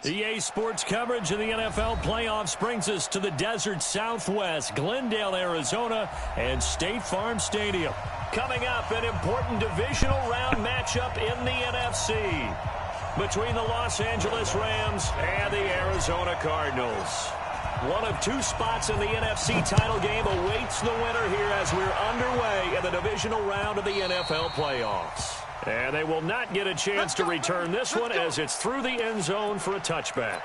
EA Sports coverage of the NFL playoffs brings us to the desert Southwest, Glendale, Arizona, and State Farm Stadium. Coming up, an important divisional round matchup in the NFC between the Los Angeles Rams and the Arizona Cardinals. One of two spots in the NFC title game awaits the winner here as we're underway in the divisional round of the NFL playoffs. And they will not get a chance to return this one as it's through the end zone for a touchback.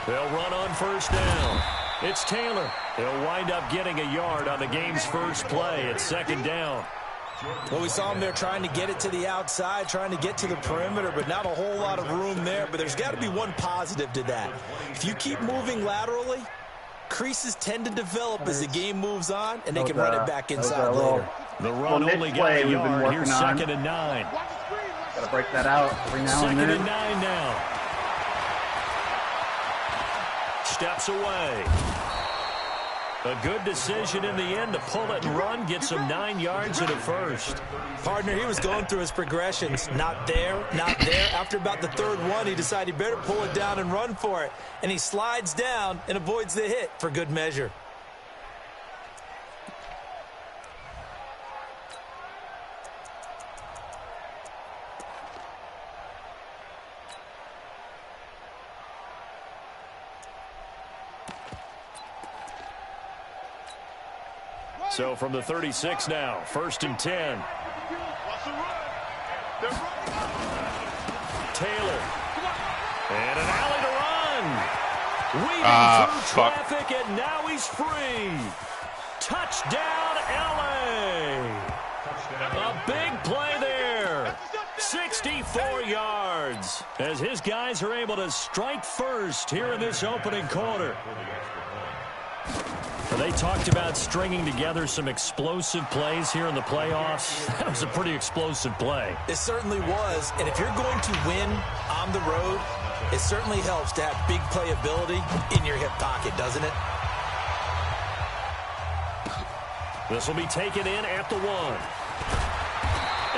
They'll run on first down. It's Taylor. He'll wind up getting a yard on the game's first play. It's second down. Well, we saw him there trying to get it to the outside, trying to get to the perimeter, but not a whole lot of room there. But there's got to be one positive to that. If you keep moving laterally, creases tend to develop as the game moves on, and they can run it back inside later. The run only got a yard. Here's second and 9. Got to break that out every now and then. Second and 9 now. Steps away. A good decision in the end to pull it and run, get some 9 yards and a first. Partner, he was going through his progressions. Not there, not there. After about the third one, he decided he better pull it down and run for it. And he slides down and avoids the hit for good measure. So from the 36 now, first and 10. Taylor. And an alley to run. Weaving through traffic, and now he's free. Touchdown, LA. A big play there. 64 yards as his guys are able to strike first here in this opening quarter. They talked about stringing together some explosive plays here in the playoffs. That was a pretty explosive play. It certainly was. And if you're going to win on the road, it certainly helps to have big playability in your hip pocket, doesn't it? This will be taken in at the 1.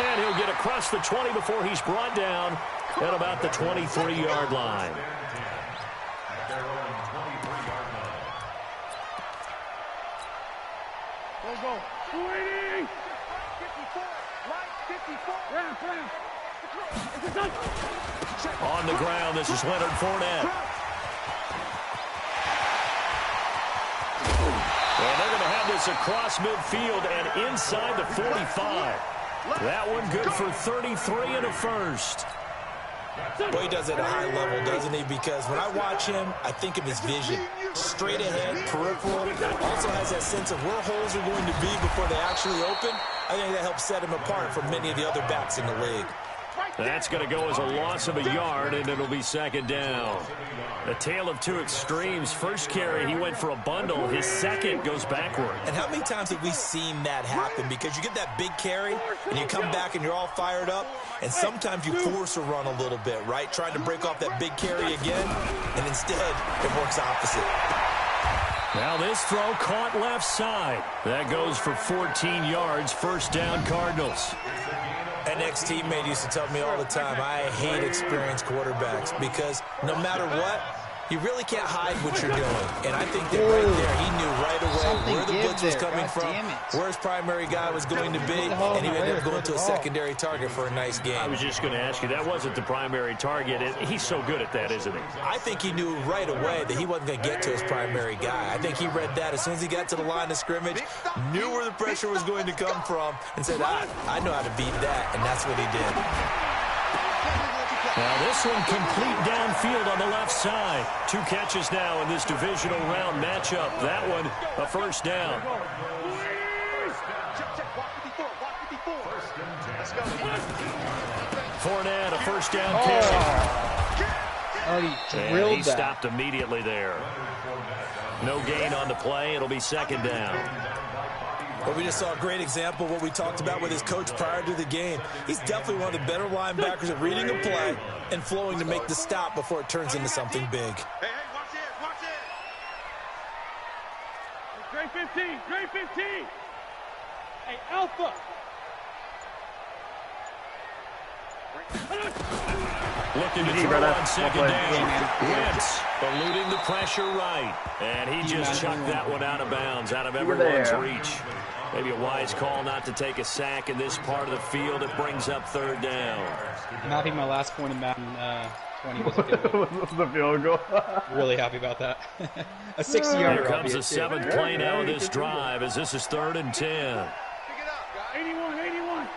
And he'll get across the 20 before he's brought down at about the 23-yard line. On the ground, this is Leonard Fournette. And they're going to have this across midfield and inside the 45. That one good for 33 and a first. Well, he does it at a high level, doesn't he? Because when I watch him, I think of his vision. Straight ahead, peripheral. Also has that sense of where holes are going to be before they actually open. I think that helps set him apart from many of the other backs in the league. That's going to go as a loss of a yard, and it'll be second down. A tale of two extremes. First carry, he went for a bundle. His second goes backward. And how many times have we seen that happen? Because you get that big carry, and you come back and you're all fired up, and sometimes you force a run a little bit, right? Trying to break off that big carry again, and instead it works opposite. Now this throw caught left side. That goes for 14 yards. First down, Cardinals. An ex-teammate used to tell me all the time, I hate experienced quarterbacks because no matter what, you really can't hide what you're doing. And I think that right there, he knew right away where the blitz was coming from, where his primary guy was going to be, and he ended up going to a secondary target for a nice game. I was just going to ask you, that wasn't the primary target. He's so good at that, isn't he? I think he knew right away that he wasn't going to get to his primary guy. I think he read that as soon as he got to the line of scrimmage, knew where the pressure was going to come from, and said, I know how to beat that, and that's what he did. Now this one complete downfield on the left side. 2 catches now in this divisional round matchup. That one a first down. Fournette, a first down carry. Oh, he drilled and he that. stopped immediately there. No gain on the play. It'll be second down. Well, we just saw a great example of what we talked about with his coach prior to the game. He's definitely one of the better linebackers at reading a play and flowing to make the stop before it turns into something big. Hey, watch it. Grade 15, grade 15. Hey, Alpha. Looking to throw on second down. Wentz eluding the pressure right. And he just chucked that one out of bounds, out of everyone's reach. Maybe a wise call not to take a sack in this part of the field. It brings up third down. I'm happy my last point in Madden 20 was a field goal. was the field goal. Really happy about that. A 60-yarder. Here comes the seventh play now of this drive as this is 3rd and 10. 81.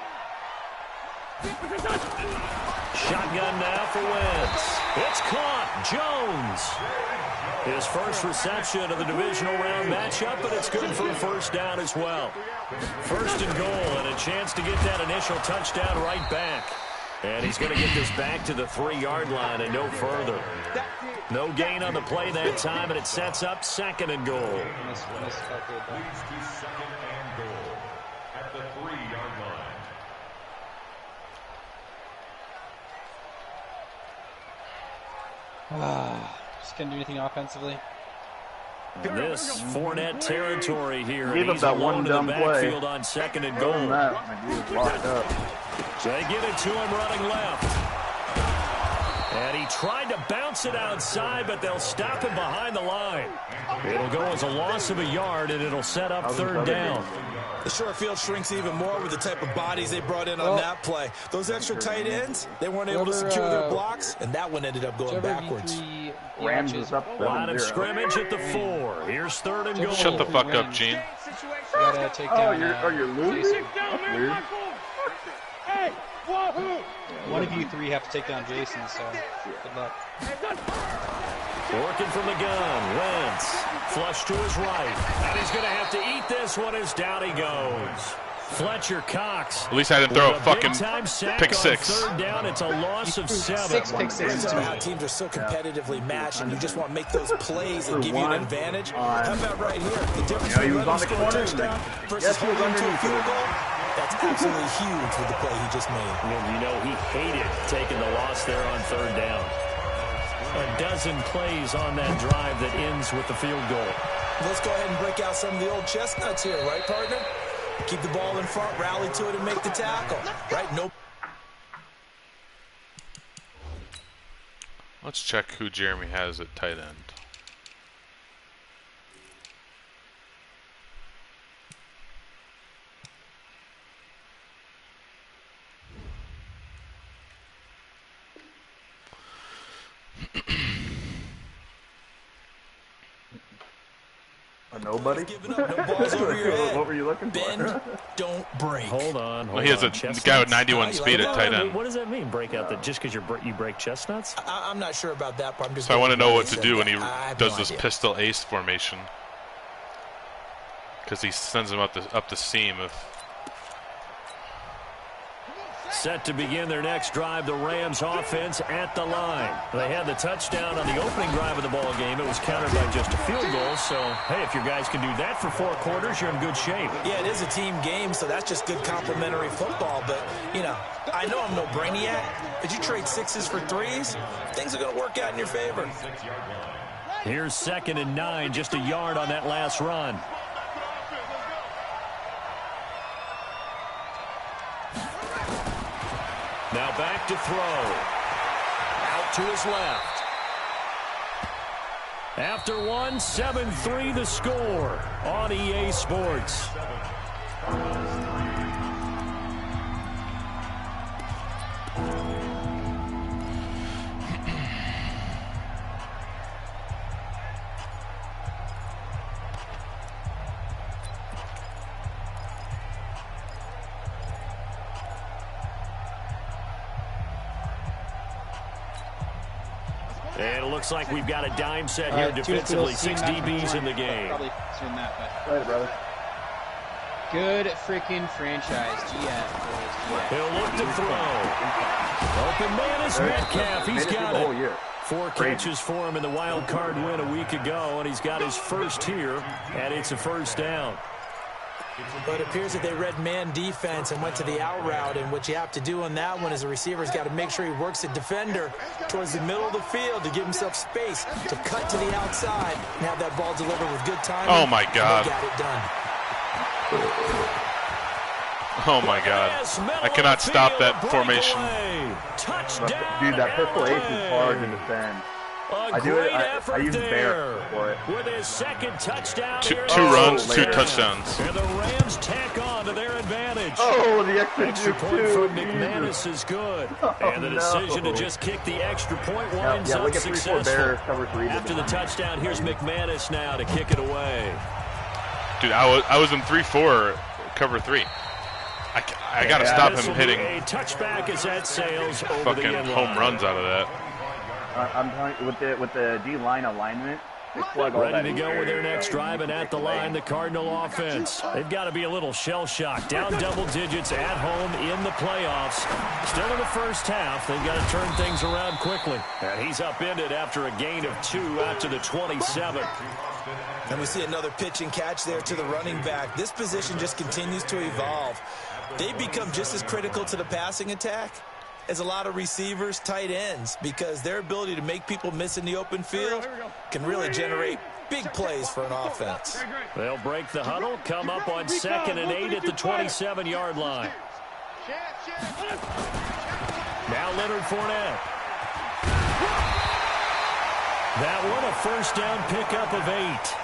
Shotgun now for Wentz. It's caught. Jones. His first reception of the divisional round matchup, but it's good for a first down as well. 1st and goal and a chance to get that initial touchdown right back. And he's going to get this back to the 3-yard line and no further. No gain on the play that time, and it sets up 2nd and goal. Just couldn't do anything offensively. This Fournette territory here. Give him that one dumb play. Backfield on 2nd and goal. He was locked up. So they give it to him running left. And he tried to bounce it outside, but they'll stop him behind the line. It'll go as a loss of a yard, and it'll set up 3rd down. The short field shrinks even more with the type of bodies they brought in on that play. Those extra tight ends, they weren't able to secure their blocks, and that one ended up going backwards. Rams was up 7-0. Line of scrimmage at the 4. Here's 3rd and goal. Shut the fuck up, Gene. Gotta take down, you're losing? Down, man, my boy. Hey, wahoo. One of you three have to take down Jason, so good luck. Working from the gun. Wentz. Flush to his right. And he's going to have to eat this one as down he goes. Fletcher Cox. At least I didn't throw a fucking pick on 6. 3rd down. It's a loss of 7. 6 pick 6. That's how teams are so competitively matched, and you just want to make those plays that give you an advantage. How about right here? The difference between letting him score a touchdown versus holding him to a field goal. That's absolutely huge with the play he just made. You know, he hated taking the loss there on 3rd down. A dozen plays on that drive that ends with the field goal. Let's go ahead and break out some of the old chestnuts here, right, partner? Keep the ball in front, rally to it, and make the tackle. Right? Nope. Let's check who Jeremy has at tight end. Nobody? Giving up, no balls over your head. What were you looking for? Bend, don't break. Hold on. Well, he has a guy with 91 speed at tight end. What does that mean, break out? Just because you break chestnuts? I'm not sure about that part. So I want to know what to do when he does this pistol ace formation. Because he sends him up the seam. Set to begin their next drive, the Rams offense at the line. They had the touchdown on the opening drive of the ball game. It was countered by just a field goal. So, hey, if your guys can do that for 4 quarters, you're in good shape. Yeah, it is a team game, so that's just good complimentary football. But, you know, I know I'm no brainiac, but you trade 6s for 3s, things are going to work out in your favor. Here's 2nd and 9, just a yard on that last run. Now back to throw. Out to his left. After 1, 7-3 the score on EA Sports. And it looks like we've got a dime set here defensively. 6 DBs in the game. Probably soon that, but Later, brother. good freaking franchise, GF. He'll look to throw. Open man is Metcalf. He's got it. 4 catches for him in the wild card win a week ago, and he's got his first here, and it's a first down. But it appears that they read man defense and went to the out route, and what you have to do on that one is the receiver's got to make sure he works the defender towards the middle of the field to give himself space to cut to the outside and have that ball delivered with good timing. Oh, my God. They got it done. Oh, my God. I cannot stop that formation. Dude, that pistol ace is hard to defend. I do it. I use bear for it. With his second touchdown, two runs, 2 touchdowns. And the Rams tack on to their advantage. Oh, the extra point from McManus is good. And the decision to just kick the extra point winds up successful. After the touchdown, here's McManus now to kick it away. Dude, I was in 3-4, cover 3. I got to stop him hitting a touchback as that sails over fucking home runs out of that. I'm telling you, with the D-line alignment, they plug all that. Ready to go with their next drive, and at the line, the Cardinal offense. They've got to be a little shell-shocked. Down double digits at home in the playoffs. Still in the first half. They've got to turn things around quickly. And he's upended after a gain of 2 out to the 27. And we see another pitch and catch there to the running back. This position just continues to evolve. They become just as critical to the passing attack as a lot of receivers, tight ends, because their ability to make people miss in the open field can really generate big plays for an offense. They'll break the huddle, come up on 2nd and 8 at the 27-yard line. Now Leonard Fournette. That one, a first down pickup of 8.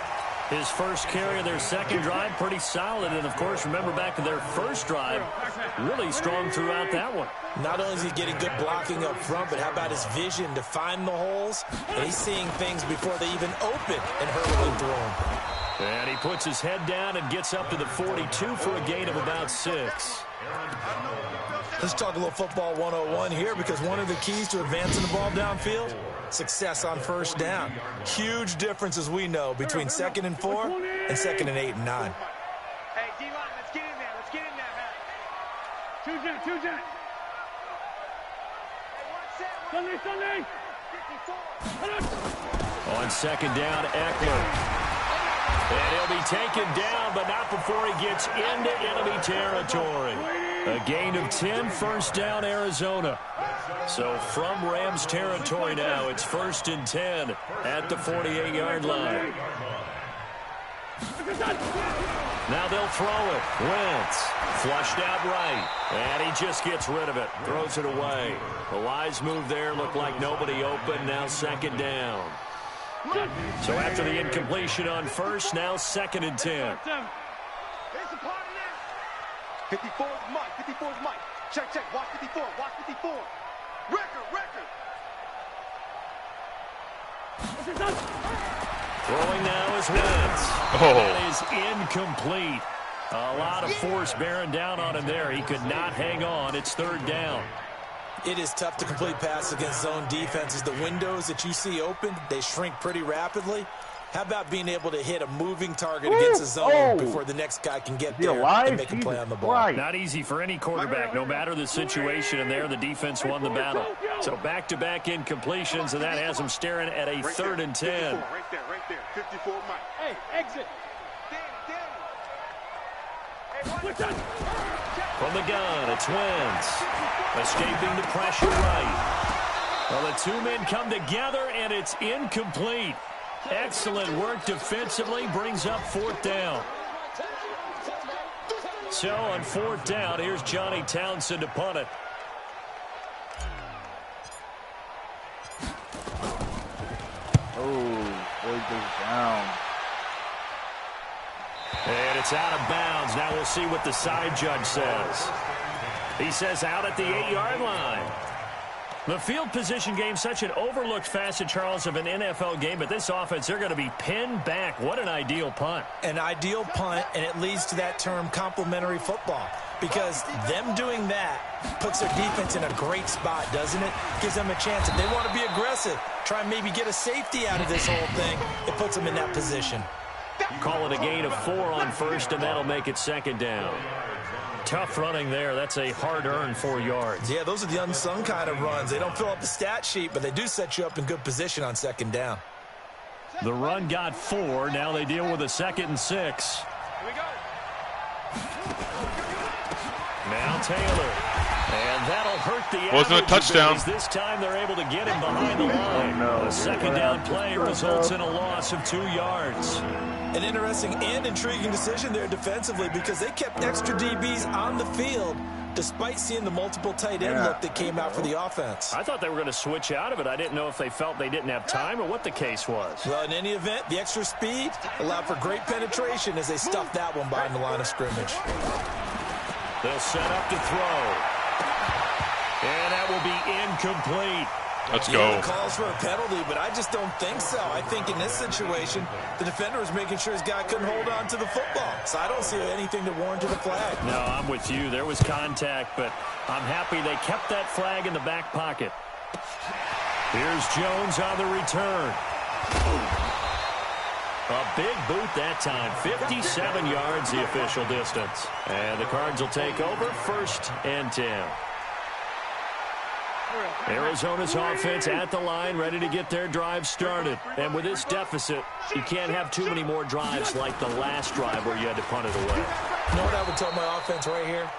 His first carry of their second drive, pretty solid. And, of course, remember back to their first drive, really strong throughout that one. Not only is he getting good blocking up front, but how about his vision to find the holes? And he's seeing things before they even open and hurling through them. And he puts his head down and gets up to the 42 for a gain of about 6. Let's talk a little football 101 here, because one of the keys to advancing the ball downfield, success on first down. Huge difference, as we know, between 2nd and 4 and 2nd and 8 and 9. Hey, D-line, let's get in there. Let's get in there, man. 2 Jen. Sunday. On 2nd down, Eckler. And he'll be taken down, but not before he gets into enemy territory. A gain of 10, first down, Arizona. So from Rams territory now, it's 1st and 10 at the 48-yard line. Now they'll throw it. Wentz flushed out right, and he just gets rid of it, throws it away. A wise move there, looked like nobody open, now 2nd down. So after the incompletion on first, now 2nd and 10. 54 is Mike. Check. Watch 54. Record. Throwing now is Wentz. Oh. That is incomplete. A lot of force bearing down on him there. He could not hang on. It's 3rd down. It is tough to complete passes against zone defenses. The windows that you see open, they shrink pretty rapidly. How about being able to hit a moving target against a zone before the next guy can get there and make a play on the ball? Not easy for any quarterback, no matter the situation, and there the defense won the battle. So back-to-back incompletions, and that has them staring at a 3rd and 10. Right there. 54 Mike. Hey, exit. From the gun, it's Wentz. Escaping the pressure right. Well, the 2 men come together, and it's incomplete. Excellent work defensively, brings up 4th down. So on 4th down, here's Johnny Townsend to punt it. Boy goes down. And it's out of bounds. Now we'll see what the side judge says. He says out at the 8-yard line. The field position game, such an overlooked facet, Charles, of an NFL game, but this offense, they're going to be pinned back. What an ideal punt. An ideal punt, and it leads to that term complementary football, because them doing that puts their defense in a great spot, doesn't it? Gives them a chance. If they want to be aggressive, try and maybe get a safety out of this whole thing, it puts them in that position. Call it a gain of 4 on first, and that'll make it 2nd down. Tough running there. That's a hard-earned 4 yards. Yeah, those are the unsung kind of runs. They don't fill up the stat sheet, but they do set you up in good position on second down. The run got 4. Now they deal with a 2nd and 6. Here we go. Now Taylor. And that'll hurt the Wasn't a touchdown. This time they're able to get him behind the line. A 2nd down play results in a loss of 2 yards. An interesting and intriguing decision there defensively because they kept extra DBs on the field despite seeing the multiple tight end look that came out for the offense. I thought they were going to switch out of it. I didn't know if they felt they didn't have time or what the case was. Well, in any event, the extra speed allowed for great penetration as they stuffed that one behind the line of scrimmage. They'll set up to throw. And that will be incomplete. Let's go. Calls for a penalty, but I just don't think so. I think in this situation, the defender was making sure his guy couldn't hold on to the football. So I don't see anything that warranted a flag. No, I'm with you. There was contact, but I'm happy they kept that flag in the back pocket. Here's Jones on the return. A big boot that time. 57 yards the official distance. And the Cards will take over 1st and 10. Arizona's offense at the line, ready to get their drive started. And with this deficit, you can't have too many more drives like the last drive where you had to punt it away. You know what I would tell my offense right here?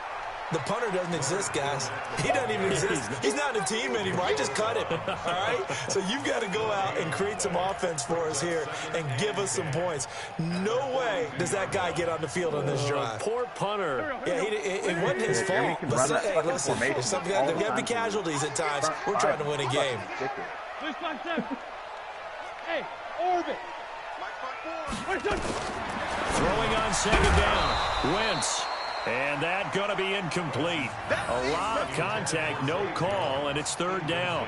The punter doesn't exist, guys. He doesn't even exist. He's not a team anymore. I just cut him, all right? So you've got to go out and create some offense for us here and give us some points. No way does that guy get on the field on this drive. Poor punter. Yeah, it wasn't his fault. But listen, there's got to be casualties at times. We're trying to win a game. Hey, orbit. Throwing on 2nd down. Wentz. And that going to be incomplete. A lot of contact, no call, and it's 3rd down.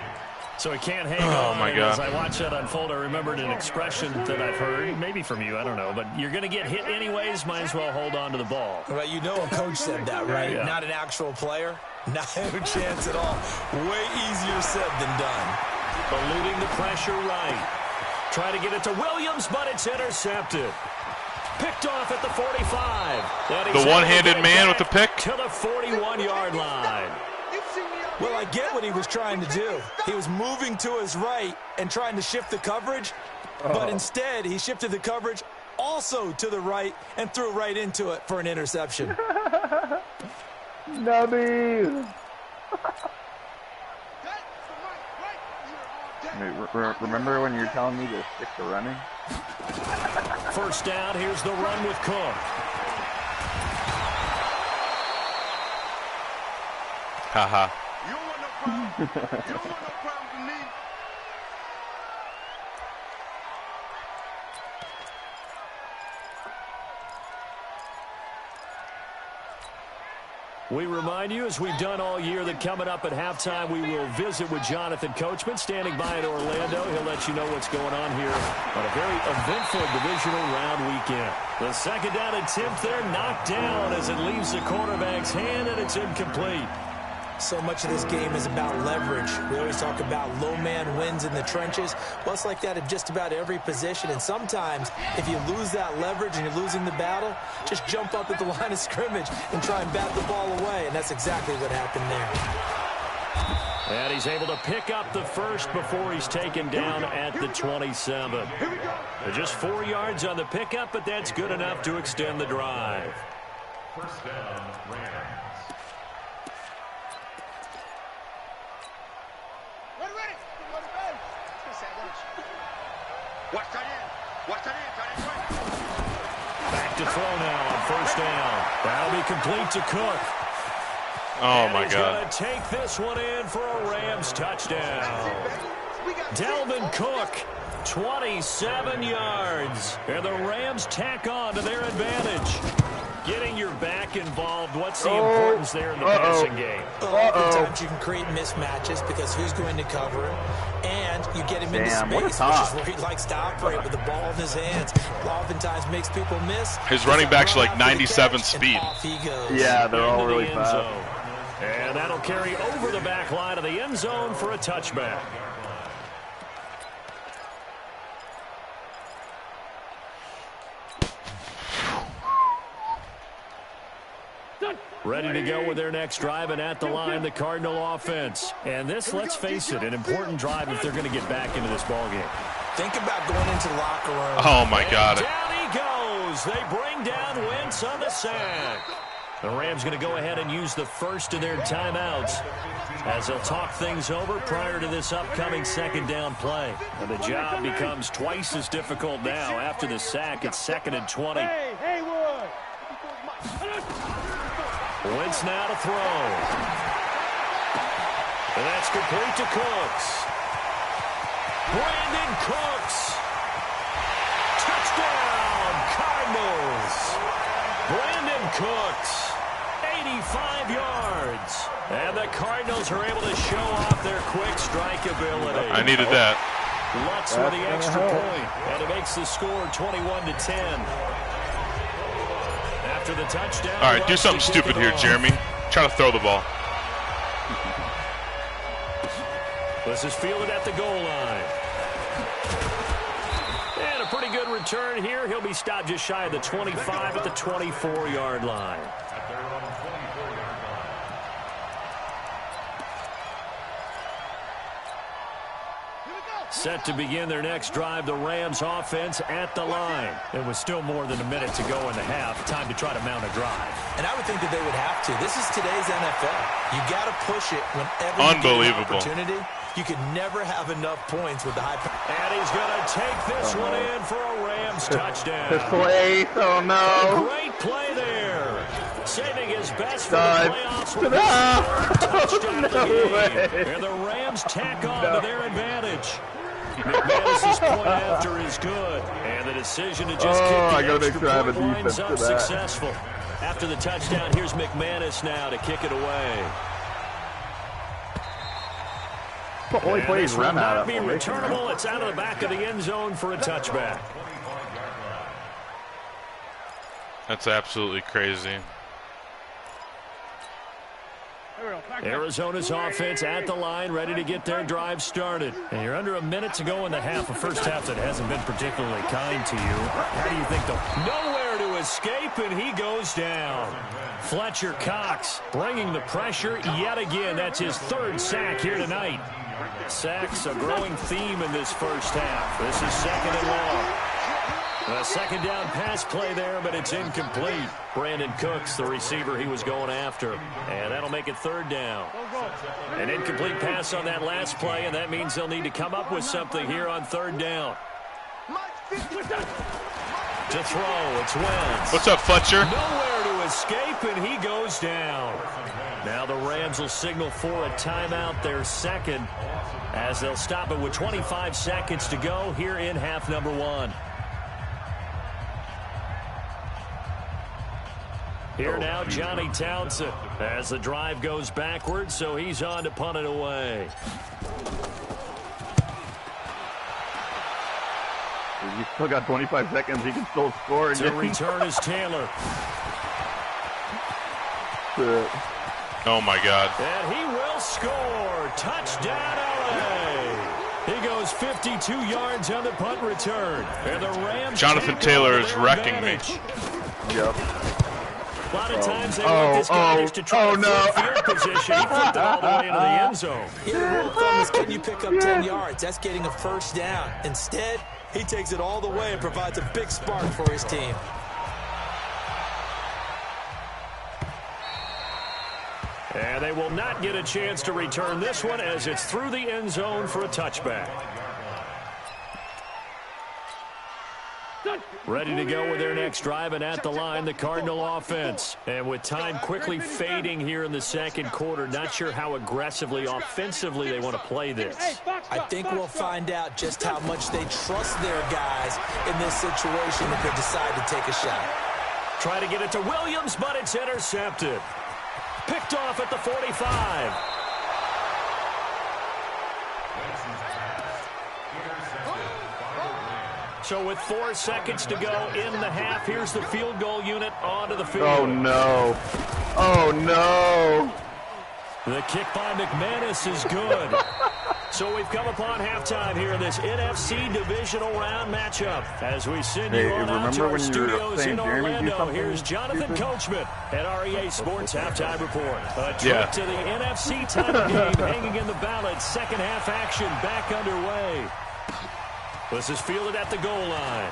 So he can't hang on. My God. As I watched that unfold, I remembered an expression that I've heard, maybe from you, I don't know, but you're going to get hit anyways, might as well hold on to the ball. Well, you know a coach said that, right? Yeah. Not an actual player. Not a chance at all. Way easier said than done. Eluding the pressure right. Try to get it to Williams, but it's intercepted. Picked off at the 45. The one-handed man with the pick. To the 41-yard line. Well, I get what he was trying to do. He was moving to his right and trying to shift the coverage, but instead he shifted the coverage also to the right and threw right into it for an interception. Nubby! Remember when you were telling me to stick to running? 1st down, here's the run with Cook. Haha. You don't want no problem. You don't want no problem with me. We remind you, as we've done all year, that coming up at halftime, we will visit with Jonathan Coachman, standing by in Orlando. He'll let you know what's going on here on a very eventful divisional round weekend. The 2nd down attempt there knocked down as it leaves the quarterback's hand, and it's incomplete. So much of this game is about leverage. We always talk about low man wins in the trenches. Well, it's like that in just about every position. And sometimes, if you lose that leverage and you're losing the battle, just jump up at the line of scrimmage and try and bat the ball away. And that's exactly what happened there. And he's able to pick up the 1st before he's taken down at the 27. Just 4 yards on the pickup, but that's good enough to extend the drive. 1st down, Rams. Back to throw now on 1st down. That'll be complete to Cook. Oh, my God. He's going to take this one in for a Rams touchdown. Dalvin Cook, 27 yards. And the Rams tack on to their advantage. Getting your back involved, what's the importance there in the passing game? Oftentimes you can create mismatches because who's going to cover him, and you get him into space, which is where he likes to operate with the ball in his hands. Oftentimes makes people miss. His running backs are like 97 speed. Yeah, they're all really fast. And that'll carry over the back line of the end zone for a touchback. Ready to go with their next drive, and at the line, the Cardinal offense. And this, let's face it, an important drive if they're going to get back into this ballgame. Think about going into the locker room. Oh, my God. And down he goes. They bring down Wentz on the sack. The Rams going to go ahead and use the first of their timeouts as they'll talk things over prior to this upcoming second down play. And the job becomes twice as difficult now. After the sack, it's 2nd and 20. Hey, Haywood! Wentz now to throw. And that's complete to Cooks. Brandon Cooks. Touchdown, Cardinals. Brandon Cooks, 85 yards. And the Cardinals are able to show off their quick strike ability. I needed that. Lutz with the extra point. And it makes the score 21-10. After the touchdown. All right, do something stupid here, Jeremy. Try to throw the ball. This is fielded at the goal line. And a pretty good return here. He'll be stopped just shy of the 25 at the 24-yard line. Set to begin their next drive, the Rams offense at the line. There was still more than a minute to go in the half. Time to try to mount a drive. And I would think that they would have to. This is today's NFL. You got to push it whenever you get an opportunity. You can never have enough points with the high. And he's going to take this one in for a Rams touchdown. Pistol ace, oh no. Great play there. Saving his best for the playoffs with touchdown No way. And the Rams tack on to their advantage. McManus's point after is good. And the decision to just kick the extra point winds up successful. After the touchdown, here's McManus now to kick it away. Only plays run out of be returnable. It's out of the back of the end zone for a touchback. That's absolutely crazy. Arizona's offense at the line, ready to get their drive started. And you're under a minute to go in the half, a first half that hasn't been particularly kind to you. How do you think they'll... Nowhere to escape, and he goes down. Fletcher Cox bringing the pressure yet again. That's his 3rd sack here tonight. Sacks a growing theme in this first half. This is 2nd and long. A second down pass play there, but it's incomplete. Brandon Cooks, the receiver he was going after. And that'll make it 3rd down. An incomplete pass on that last play, and that means they'll need to come up with something here on 3rd down. To throw, it's Wentz. What's up, Fletcher? Nowhere to escape, and he goes down. Now the Rams will signal for a timeout, their 2nd, as they'll stop it with 25 seconds to go here in half number 1. Here now, Johnny Townsend, as the drive goes backwards, so he's on to punt it away. You still got 25 seconds. He can still score. To return is Taylor. Oh, my God. And he will score. Touchdown, LA. He goes 52 yards on the punt return. And the Rams Jonathan Taylor is wrecking me. Yep. A lot of times they want this garbage to try to flip field position. He flipped it all the way into the end zone. Yeah, the rule of thumb is, can you pick up 10 yards? That's getting a first down. Instead, he takes it all the way and provides a big spark for his team. And they will not get a chance to return this one as it's through the end zone for a touchback. Ready to go with their next drive, and at the line, the Cardinal offense. And with time quickly fading here in the second quarter, not sure how aggressively, offensively they want to play this. I think we'll find out just how much they trust their guys in this situation if they decide to take a shot. Try to get it to Williams, but it's intercepted. Picked off at the 45. So with 4 seconds to go in the half, here's the field goal unit onto the field. Oh, no. Oh, no. The kick by McManus is good. So we've come upon halftime here in this NFC divisional round matchup. As we send you on out to our studios in Orlando, here's Jonathan Coachman at REA Sports Halftime Report. A trip to the NFC title game hanging in the balance. Second half action back underway. This is fielded at the goal line.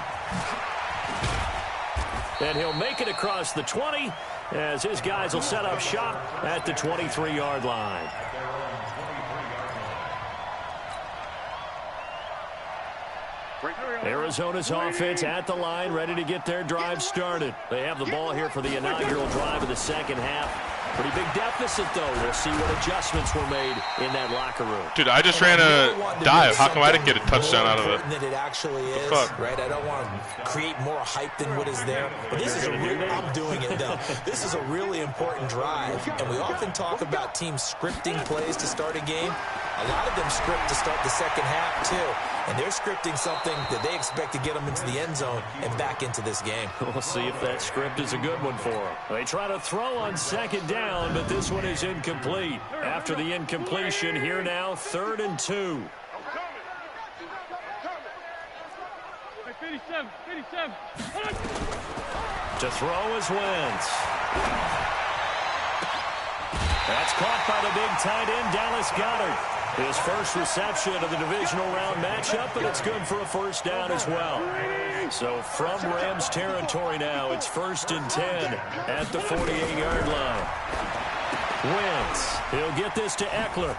And he'll make it across the 20 as his guys will set up shop at the 23-yard line. Arizona's offense at the line, ready to get their drive started. They have the ball here for the inaugural drive of the second half. Pretty big deficit, though. We'll see what adjustments were made in that locker room. Dude, I just ran a dive. How come I didn't get a touchdown out of it? That it actually is, right? I don't want to create more hype than what is there. But this is I'm doing it, though. This is a really important drive. And we often talk about teams scripting plays to start a game. A lot of them script to start the second half, too. And they're scripting something that they expect to get them into the end zone and back into this game. We'll see if that script is a good one for them. They try to throw on second down, but this one is incomplete. After the incompletion, here now, 3rd and 2. 57. To throw is Wentz. That's caught by the big tight end, Dallas Goedert. His first reception of the divisional round matchup, but it's good for a first down as well. So from Rams territory now, it's 1st and 10 at the 48-yard line. Wentz, he'll get this to Eckler.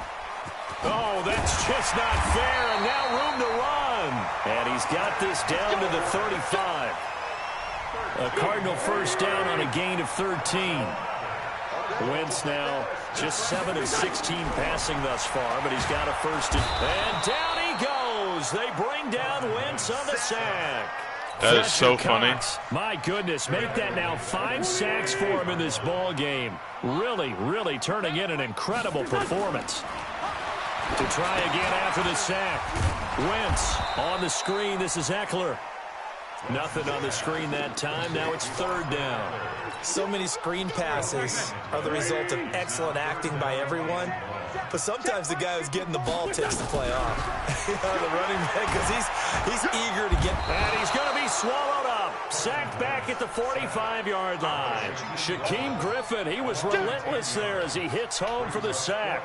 Oh, that's just not fair, and now room to run. And he's got this down to the 35. A Cardinal first down on a gain of 13. Wentz now just 7 of 16 passing thus far, but he's got a first and down he goes. They bring down Wentz on the sack. That is so funny. My goodness, make that now 5 sacks for him in this ball game. Really turning in an incredible performance. To try again after the sack. Wentz on the screen. This is Eckler. Nothing on the screen that time. Now it's 3rd down. So many screen passes are the result of excellent acting by everyone. But sometimes the guy who's getting the ball takes the play off. The running back, because he's eager to get. And he's going to be swallowed up. Sacked back at the 45-yard line. Shaquem Griffin, he was relentless there as he hits home for the sack.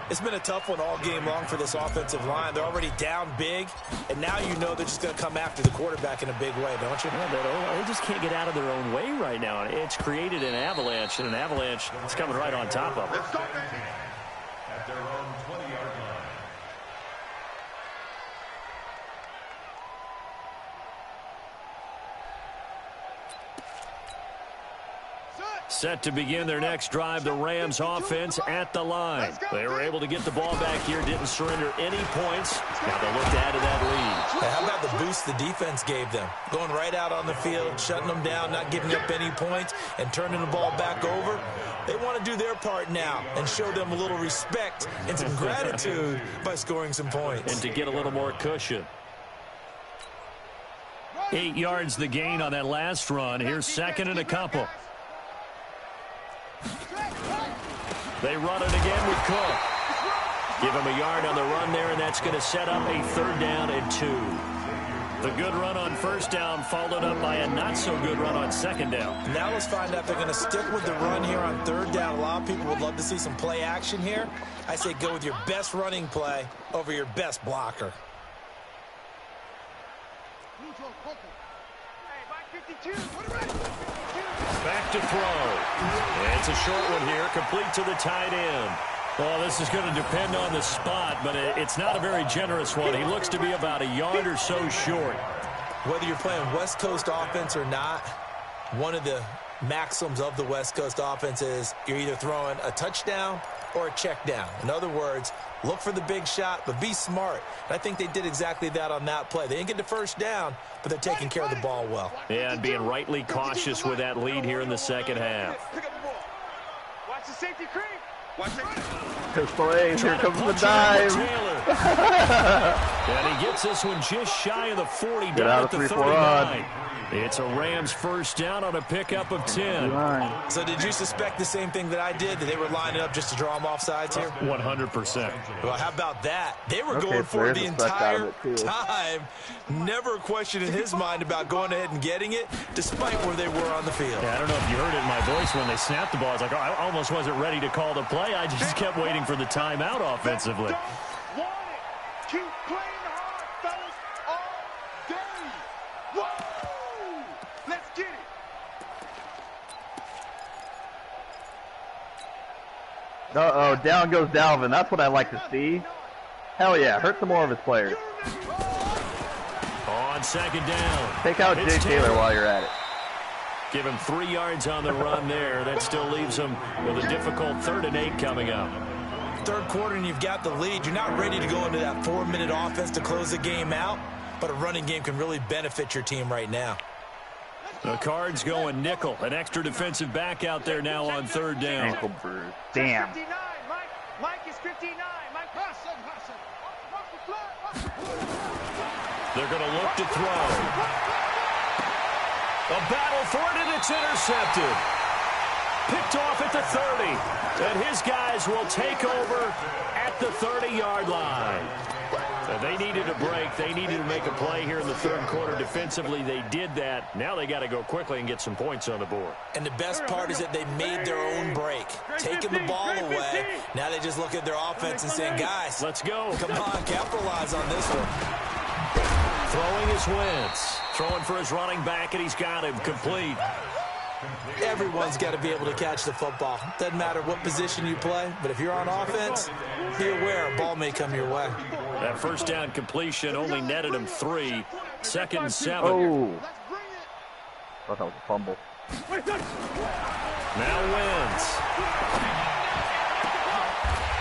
It's been a tough one all game long for this offensive line. They're already down big, and now you know they're just going to come after the quarterback in a big way, don't you? Yeah, they just can't get out of their own way right now. It's created an avalanche, and an avalanche is coming right on top of them. At their own 20-yard line. Set to begin their next drive, the Rams offense at the line. They were able to get the ball back here, didn't surrender any points. Now they look to add to that lead. How about the boost the defense gave them? Going right out on the field, shutting them down, not giving up any points, and turning the ball back over. They want to do their part now and show them a little respect and some gratitude by scoring some points. And to get a little more cushion. 8 yards the gain on that last run. Here's 2nd and a couple. They run it again with Cook. Give him a yard on the run there, and that's going to set up a 3rd down and 2. The good run on 1st down followed up by a not-so-good run on 2nd down. Now let's find out if they're going to stick with the run here on 3rd down. A lot of people would love to see some play action here. I say go with your best running play over your best blocker. Back to throw. It's a short one here, complete to the tight end. Well, this is going to depend on the spot, but it's not a very generous one. He looks to be about a yard or so short. Whether you're playing West Coast offense or not, one of the maxims of the West Coast offense is you're either throwing a touchdown or a check down. In other words, look for the big shot, but be smart. And I think they did exactly that on that play. They didn't get the first down, but they're taking care of the ball well. Yeah, and being rightly cautious with that lead here in the second half. Pick up the ball. Watch the safety creep. Pistol Ace, here comes the dive. And he gets this one just shy of the 40, Get down out at of the 3-4 39. It's a Rams first down on a pickup of 10. So did you suspect the same thing that I did, that they were lining up just to draw them off sides here? 100%. Well, how about that? They were going for it the entire time. Never a question in his mind about going ahead and getting it, despite where they were on the field. Yeah, I don't know if you heard it in my voice when they snapped the ball. I was like, oh, I almost wasn't ready to call the play. I just kept waiting for the timeout offensively. Keep playing hard, fellas, all day. Whoa! Let's get it. Uh-oh, down goes Dalvin. That's what I like to see. Hell yeah, hurt some more of his players. On second down. Take out Jay Taylor while you're at it. Give him 3 yards on the run there. That still leaves him with a difficult 3rd and 8 coming up. Third quarter and you've got the lead. You're not ready to go into that 4-minute offense to close the game out, but a running game can really benefit your team right now. The Cards going nickel. An extra defensive back out there now on 3rd down. Ankle bruise. Damn. 59, Mike is 59. Mike, They're going to look to throw. A battle for it, and it's intercepted. Picked off at the 30. And his guys will take over at the 30-yard line. They needed a break. They needed to make a play here in the 3rd quarter. Defensively, they did that. Now they got to go quickly and get some points on the board. And the best part is that they made their own break, taking the ball away. Now they just look at their offense and saying, guys, let's go. Come on, capitalize on this one. Throwing his Wentz. Throwing for his running back, and he's got him complete. Everyone's got to be able to catch the football. Doesn't matter what position you play, but if you're on offense, be aware a ball may come your way. That first down completion only netted him 3. 2nd and 7. Oh. Thought that was a fumble. Now Wentz.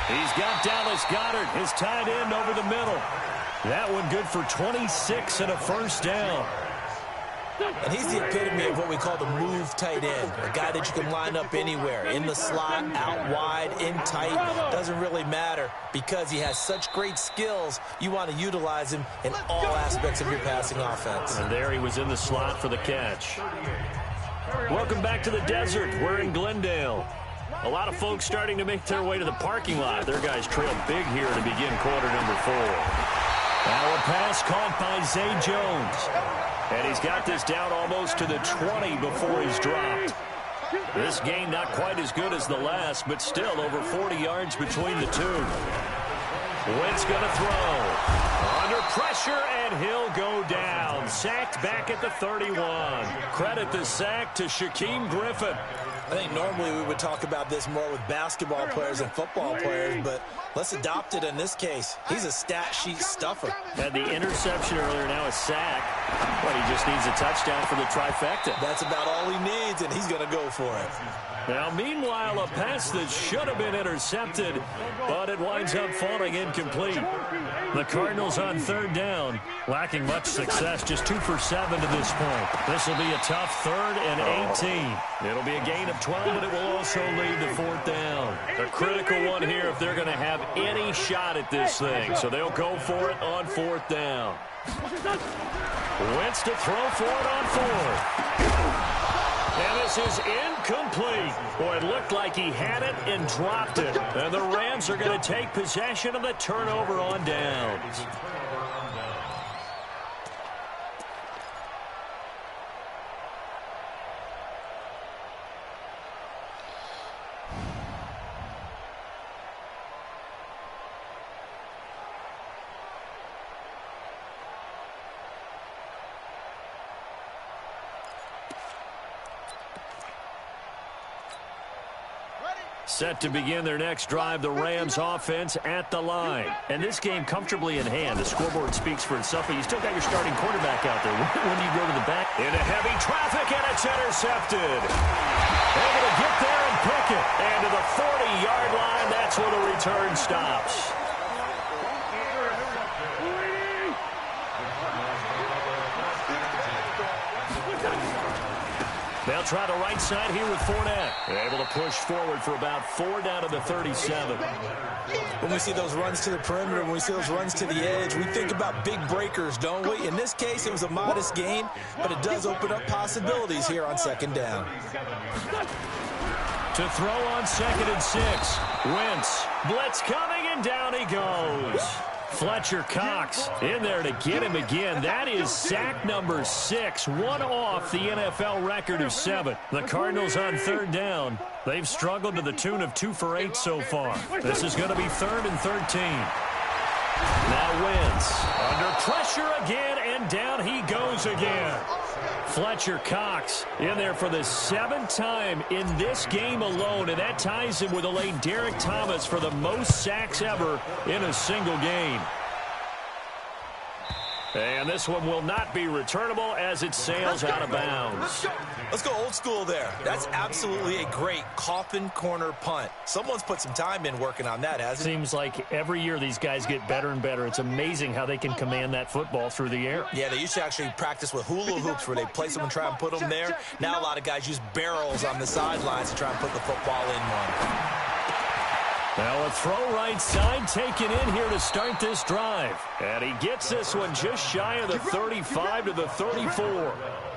He's got Dallas Goedert, his tight end, over the middle. That one good for 26 and a first down. And he's the epitome of what we call the move tight end, a guy that you can line up anywhere, in the slot, out wide, in tight, doesn't really matter because he has such great skills. You want to utilize him in all aspects of your passing offense. And there he was in the slot for the catch. Welcome back to the desert. We're in Glendale. A lot of folks starting to make their way to the parking lot. Their guys trail big here to begin quarter number 4. Now a pass caught by Zay Jones. And he's got this down almost to the 20 before he's dropped. This game not quite as good as the last, but still over 40 yards between the two. Wentz going to throw. Under pressure, and he'll go down. Sacked back at the 31. Credit the sack to Shaquem Griffin. I think normally we would talk about this more with basketball players and football players, but let's adopt it in this case. He's a stat sheet stuffer. Had the interception earlier, now a sack. But he just needs a touchdown for the trifecta. That's about all he needs, and he's going to go for it. Now, meanwhile, a pass that should have been intercepted, but it winds up falling incomplete. The Cardinals on 3rd down, lacking much success, just 2 for 7 to this point. This will be a tough 3rd and 18. It'll be a gain of 12, but it will also lead to 4th down. A critical one here if they're going to have any shot at this thing. So they'll go for it on 4th down. Wentz to throw for it on 4th. And this is incomplete. Boy, it looked like he had it and dropped it. And the Rams are going to take possession of the turnover on downs. Set to begin their next drive, the Rams offense at the line. And this game comfortably in hand. The scoreboard speaks for itself, but you still got your starting quarterback out there. When do you go to the back? Into heavy traffic, and it's intercepted. Able to get there and pick it. And to the 40-yard line, that's where the return stops. They'll try the right side here with Fournette. Able to push forward for about 4 down to the 37. When we see those runs to the perimeter, when we see those runs to the edge, we think about big breakers, don't we? In this case, it was a modest gain, but it does open up possibilities here on 2nd down. To throw on 2nd and 6. Wentz. Blitz coming, and down he goes. Fletcher Cox in there to get him again. That is sack number 6, one off the NFL record of 7. The Cardinals on 3rd down. They've struggled to the tune of 2 for 8 so far. This is going to be 3rd and 13. Now Wentz under pressure again, and down he goes again. Fletcher Cox in there for the 7th time in this game alone, and that ties him with the late Derek Thomas for the most sacks ever in a single game. And this one will not be returnable as it sails out of bounds. Let's go old school there. That's absolutely a great coffin corner punt. Someone's put some time in working on that, hasn't it? Seems like every year these guys get better and better. It's amazing how they can command that football through the air. Yeah, they used to actually practice with hula hoops where they place them and try and put them there. Now a lot of guys use barrels on the sidelines to try and put the football in one. Now a throw right side taken in here to start this drive. And he gets this one just shy of the 35 to the 34.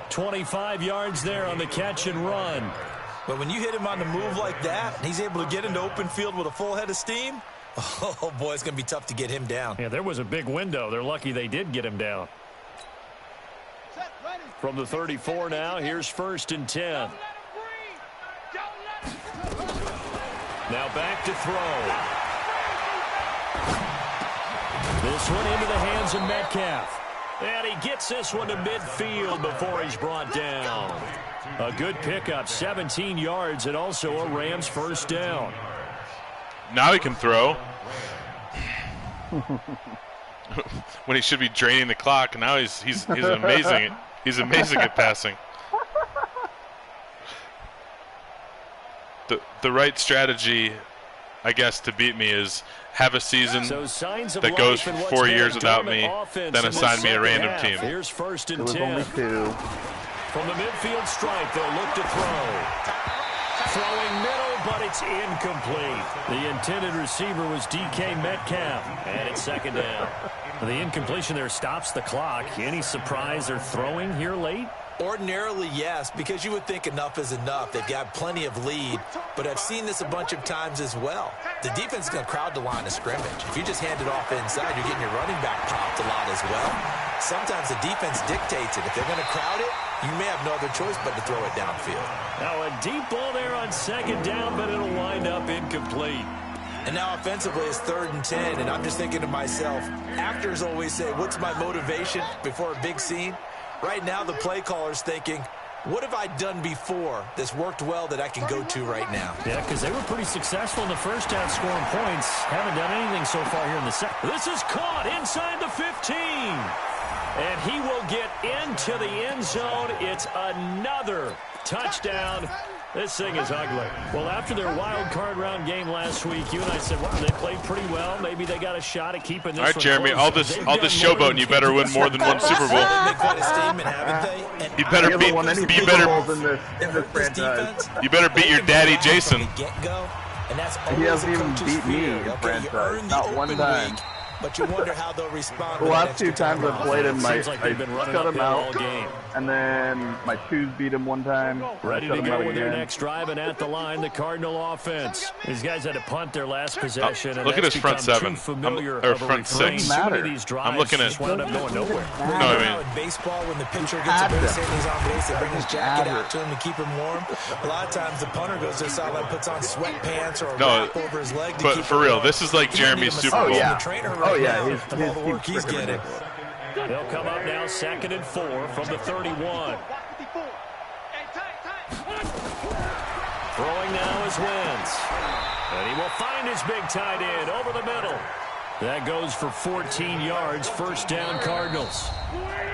25 yards there on the catch and run. But when you hit him on the move like that, and he's able to get into open field with a full head of steam, oh boy, it's going to be tough to get him down. Yeah, there was a big window. They're lucky they did get him down. From the 34 now, here's 1st and 10. Now back to throw. This one into the hands of Metcalf. And he gets this one to midfield before he's brought down. A good pickup, 17 yards, and also a Rams 1st down. Now he can throw. When he should be draining the clock, now he's amazing. He's amazing at passing. The right strategy, I guess, to beat me is have a season that goes for 4 years without me, then assign me a random team. Here's 1st and 10. It was only 2. From the midfield stripe, they'll look to throw. Throwing middle, but it's incomplete. The intended receiver was DK Metcalf, and it's 2nd down. The incompletion there stops the clock. Any surprise they're throwing here late? Ordinarily, yes, because you would think enough is enough. They've got plenty of lead, but I've seen this a bunch of times as well. The defense is going to crowd the line of scrimmage. If you just hand it off inside, you're getting your running back popped a lot as well. Sometimes the defense dictates it. If they're going to crowd it, you may have no other choice but to throw it downfield. Now a deep ball there on 2nd down, but it'll wind up incomplete. And now offensively it's 3rd and 10, and I'm just thinking to myself, actors always say, what's my motivation before a big scene? Right now, the play caller's thinking, what have I done before that's worked well that I can go to right now? Yeah, because they were pretty successful in the 1st half scoring points. Haven't done anything so far here in the 2nd. This is caught inside the 15. And he will get into the end zone. It's another touchdown. This thing is ugly. Well, after their wild card round game last week, you and I said, wow, they played pretty well. Maybe they got a shot at keeping this. All right, Jeremy, all this showboat, and you better win more than one Super Bowl. They quite a statement, haven't they? You better beat this franchise. You better beat your daddy, Jason. He hasn't even beat me in franchise, not one time. But you wonder how they'll respond. The last 2 times I've played him, I cut him out, game. and then my 2s beat him one time. Ready to go with their next drive, and at the line, the Cardinal offense. These guys had to punt their last possession. Look at his front 7, or front 6. I'm looking at. Wound up going nowhere. No, I mean, in baseball, when the pitcher gets a base hit and he's on base, they bring his jacket out to him to keep him warm. A lot of times, the punter goes to the sideline, puts on sweatpants or a wrap over his leg to keep him warm. But for real, this is like Jeremy's Super Bowl. Oh yeah, his he's getting. They'll come up now 2nd and 4 from the 31. Throwing now is Wentz. And he will find his big tight end over the middle. That goes for 14 yards, 1st down Cardinals.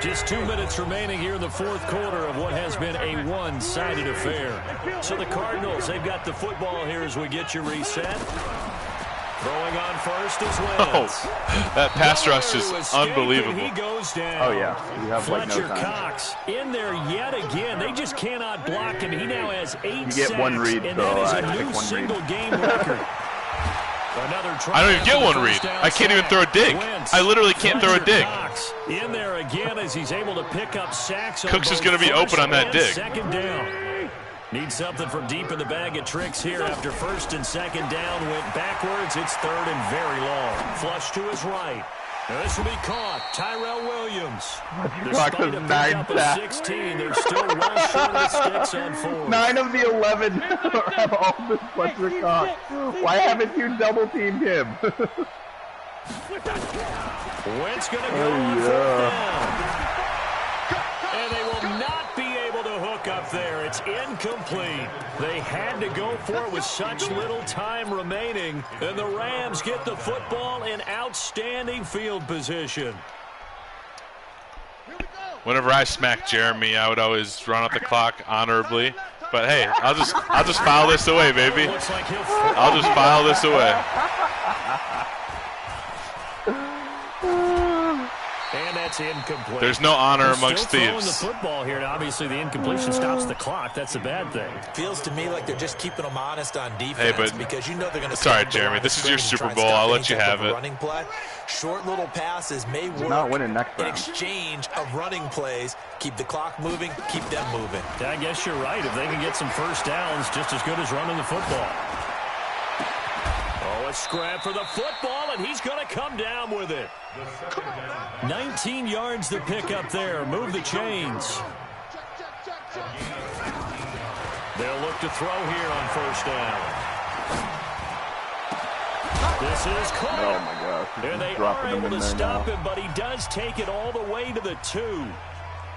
Just 2 minutes remaining here in the 4th quarter of what has been a one-sided affair. So the Cardinals, they've got the football here as we get you reset. Throwing on first is Wentz. Oh, that pass rush is unbelievable. He goes down. Oh, yeah. You have Fletcher like no time. Cox in there yet again. They just cannot block him. He now has 8 You get sacks, one read, and so that is I a take new one single-game record. I don't even get one read. I can't even throw a dig. I literally can't throw a dig. Cox in there again as he's able to pick up sacks. Cooks is going to be open on that dig. Second down. Needs something from deep in the bag of tricks here after first and second down went backwards. It's third and very long. Flush to his right. Now this will be caught. Tyrell Williams. Despite a pickup of 16, they're still well short of the sticks on 4. 9 of the 11 have all been Fletcher Cox. Why haven't you double-teamed him? Wentz going to go on fourth down. And they will not be able to hook up there. It's incomplete. They had to go for it with such little time remaining. And the Rams get the football in outstanding field position. Whenever I smack Jeremy, I would always run out the clock honorably. But hey, I'll just file this away, baby. I'll just file this away. And that's incomplete. There's no honor amongst thieves. The football here, and obviously the incompletion stops the clock. That's a bad thing. Feels to me like they're just keeping them honest on defense. Hey, but because you know they're going to. It's all right, Jeremy. This is your Super Bowl. I'll let you have it. Running play, short little passes may work not winning next in round. exchange of running plays. Keep the clock moving. Keep them moving. Yeah, I guess you're right. If they can get some first downs, just as good as running the football. Oh, a scrap for the football, and he's going to come down with it. 19 yards to pick up there. Move the chains. They'll look to throw here on first down. This is caught. Oh, my gosh. And they are able to stop him, but he does take it all the way to the 2.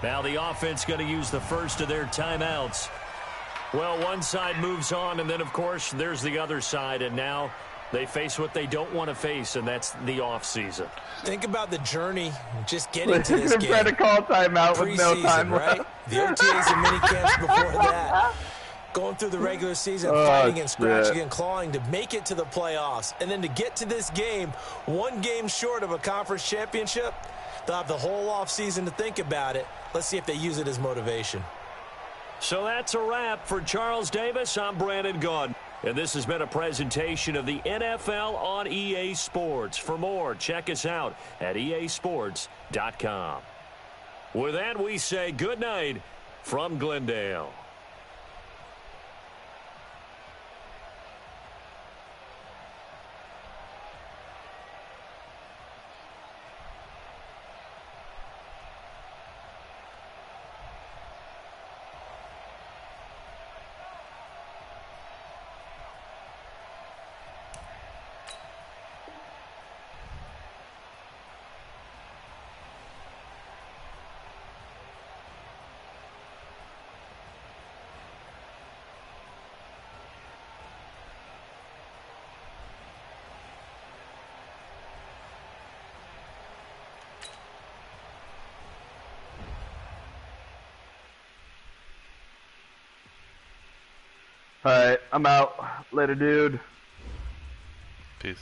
Now the offense going to use the first of their timeouts. Well, one side moves on, and then, of course, there's the other side, and now they face what they don't want to face, and that's the offseason. Think about the journey just getting to this game. Trying to call timeout with no time right? left. The OTAs and minicamps before that. Going through the regular season, fighting and scratching and clawing to make it to the playoffs. And then to get to this game, one game short of a conference championship, they'll have the whole offseason to think about it. Let's see if they use it as motivation. So that's a wrap for Charles Davis. I'm Brandon Gaudin. And this has been a presentation of the NFL on EA Sports. For more, check us out at easports.com. With that, we say good night from Glendale. All right, I'm out. Later, dude. Peace.